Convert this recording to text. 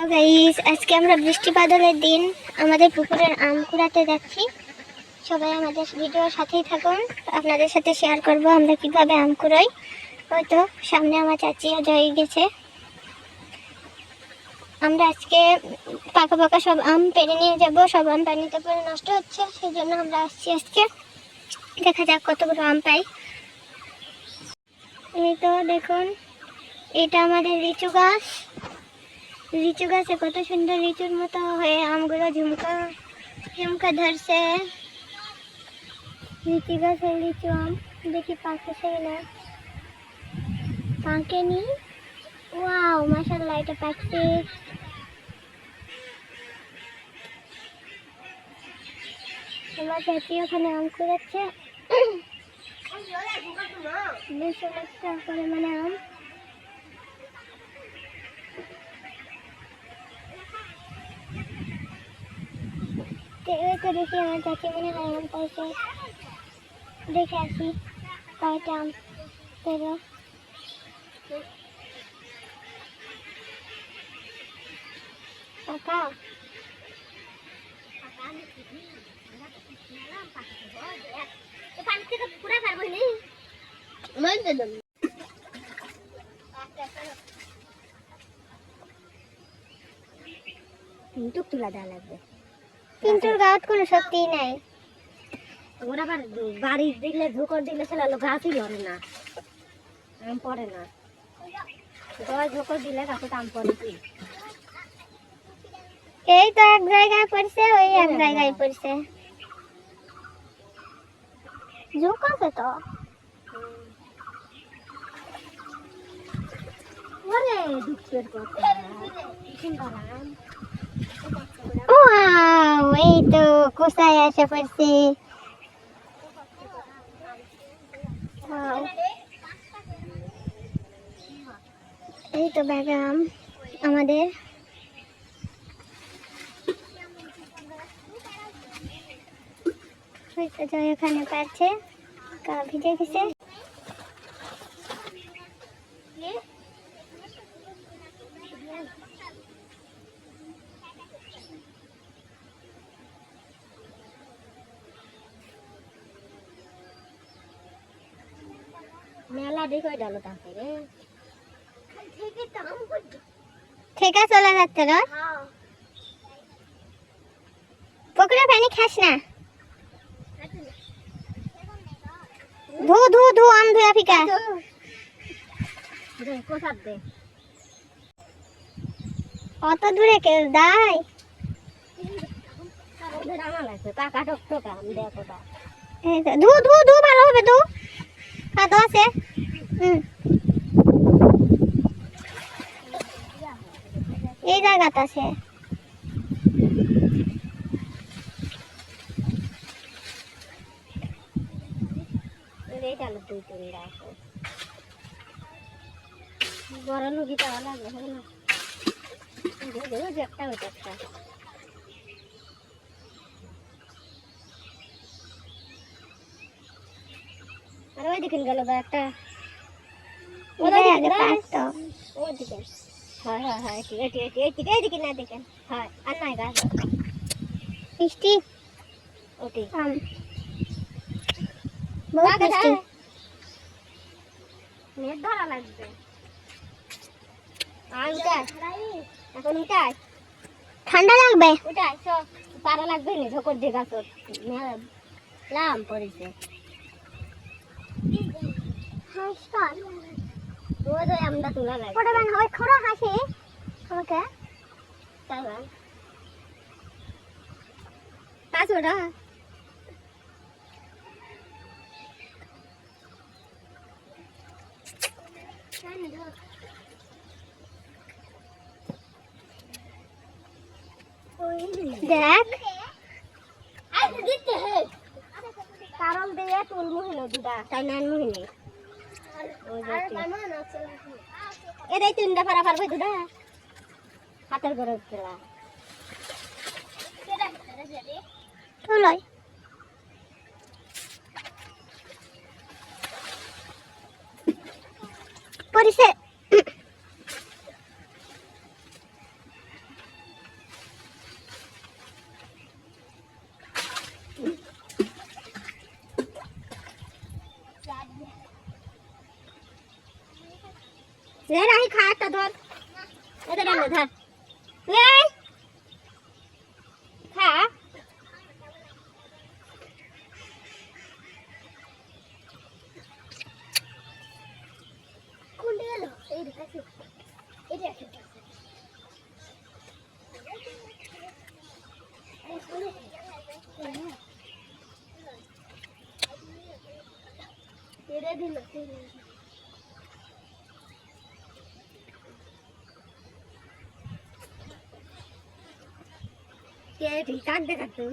Guys, আজকে আমরা বৃষ্টি বাদলের দিন আমাদের পুকুরের আম কুড়াতে যাচ্ছি। সবাই আমাদের ভিডিওর সাথেই থাকুন, আপনাদের সাথে শেয়ার করব আমরা কিভাবে আম কুড়াই। হয়তো সামনে আমার চাচিও জয় গেছে। আমরা আজকে পাকা পাকা সব আম পেড়ে নিয়ে যাব। সব আম পানিতে পড়ে নষ্ট হচ্ছে, সেই জন্য আমরা আসছি আজকে। দেখা যাক কতগুলো আম পাই। এই তো দেখুন, এটা আমাদের লিচু গাছ। লিচু গাছে কত সুন্দর লিচুর মতো হয়ে আমগুলো ঝুমকা ঝুমকা ধরছে। লিচু গাছের লিচু আম দেখি পাকছে না, পাকেনি। ওয়াও, মাশাআল্লাহ, এটা পাকছে। আমার চাচি ওখানে আম কুড়াচ্ছে। বিশাল একটা পরিমাণে আম। দেখি আমার চাচি মনে হয় আম পাইছে, দেখে আসি কয়টা আম পেল। পাকা টুক তুলা দেওয়া লাগবে, কিন্তু গাঁত কোনো শক্তিই নাই। ওরা আবার বাড়ি দিলে ঝুঁকর দিলে সেটা গাছই লড়ে না, আম পড়ে না। দশ ঝুঁকর দিলে গাছে আম পড়ে কি? এই তো এক জায়গায় পড়ছে, ওই এক জায়গায় পড়ছে। ঝুঁক আছে তো। ওরে দুঃখের কথা, সুন্দর আম। ওয়াও, এই তো কোথায় এসে পড়ছে। এই তো বাগান আমাদের। এখানে পাচ্ছে, গা ভিজে গেছে। মেলা দেখে ডালো তাকে রে, থেকে চলে যাচ্ছে না। পুকুরে পানি খাস না। ধু ধু ধু, আম ধুয়া ফিকা। কোথার দে অত দূরে কেউ দায়। রান্না লাগছে টাকা টক টক আম দেখো তা। ধু ধু ধু, ভালো হবে ধু, কাদো আছে। এই জায়গাটা আছে। এইটা আলো দুই তিনটা আছে, বড় লুকিটা লাগবে হবে না। একটা হইতে একটা আর ওইদিকে গেল বা একটা, ওইদিকে। হয় হয় হয়, এইদিকে না দেখেন। হয় আর নাই গাছ মিষ্টি ওটি আম, বহুত মিষ্টি। নেট ধরা লাগবে। আর উঠাই এখন উঠাই, ঠান্ডা লাগবে। উঠাই সব পারা লাগবে না। ঝকর দিয়ে গাছ লাম পড়েছে। রোজ ওই আমরা তোলা লাগবে। ফটো বান হয় খরা হাসি আমাকে। তাই না পাঁচটা দেখ, কারণ দিয়ে তুল মহিলা দুটা তাই না মহিনী এটাই তিনটা পারা পারবে দুটা হাতের করে উঠলা তোলাই পরিছে। এ রাহি খা একটা ধর এটা ডালে ধর এই খা কোন গেল এই দেখাচ্ছি এই দেখো तेरे दिन के ठीक ठाक देखा तू